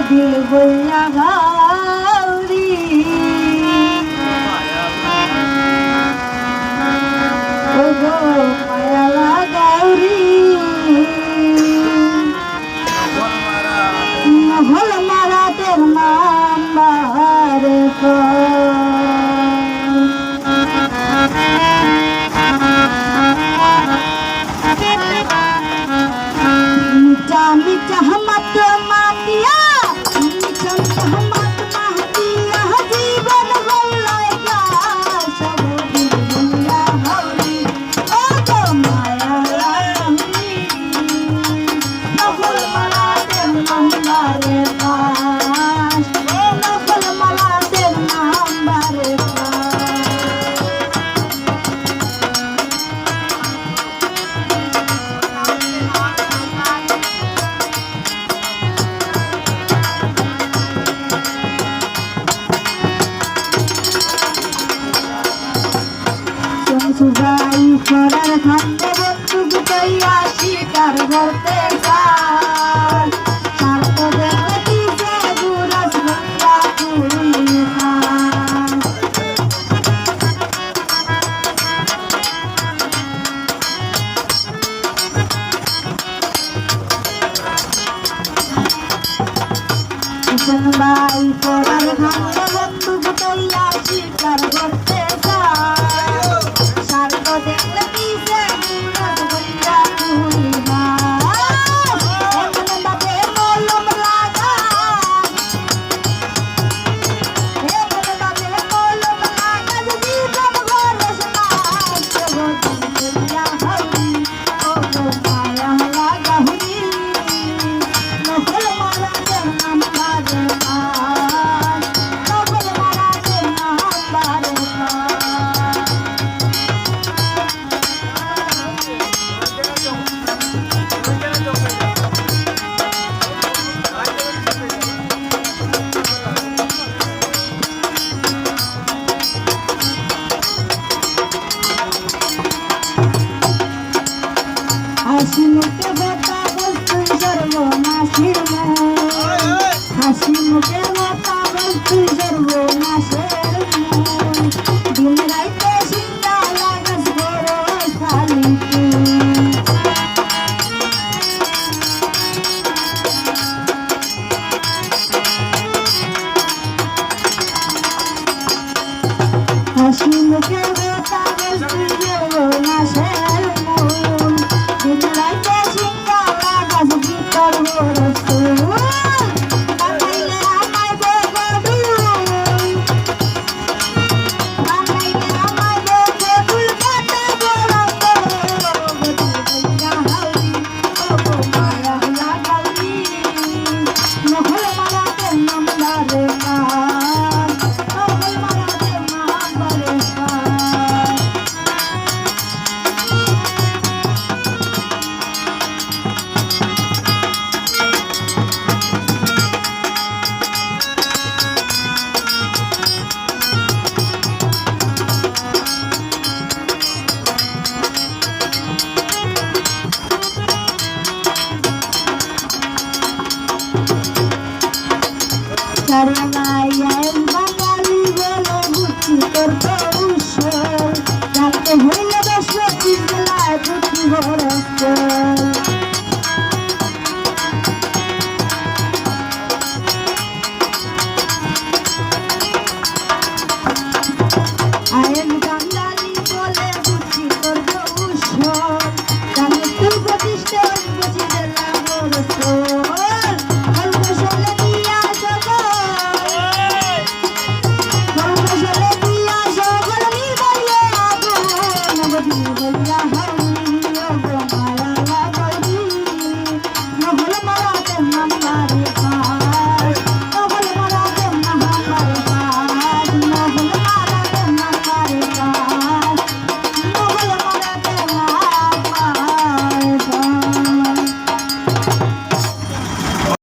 দিল বইয়া গাউরি ও গো মায়া গাউরি হল মারাতের নাম্বার মিঠা মিঠা মত মাতিয়া মিঠা মিঠা মত মাতিয়া জীবন বল্লায় কাশ দিল বল্লা হরি ও গো মায়া লাগি নফল মালাতের নাম্বারে কাশ নফল মালাতের নাম্বারে সুবাই করার খান্ডে বন্ধু গুটাইয়া শিকার করতে চায় স্বার্থ দেখে দিছে গুরাস ভঙ্গা কুড়ি সুবাই করার খান্ডে বন্ধু গুটাইয়া শিকার করতে হাসি মুখে কথা বলতুই সর্বনাশের হাসি মুখে কথা বলতুই সর্বনাশের দিন রাইতে চিন্তা লাগাস বড় খালি হাসি মুখে কথা বলতুই সর্বনাশের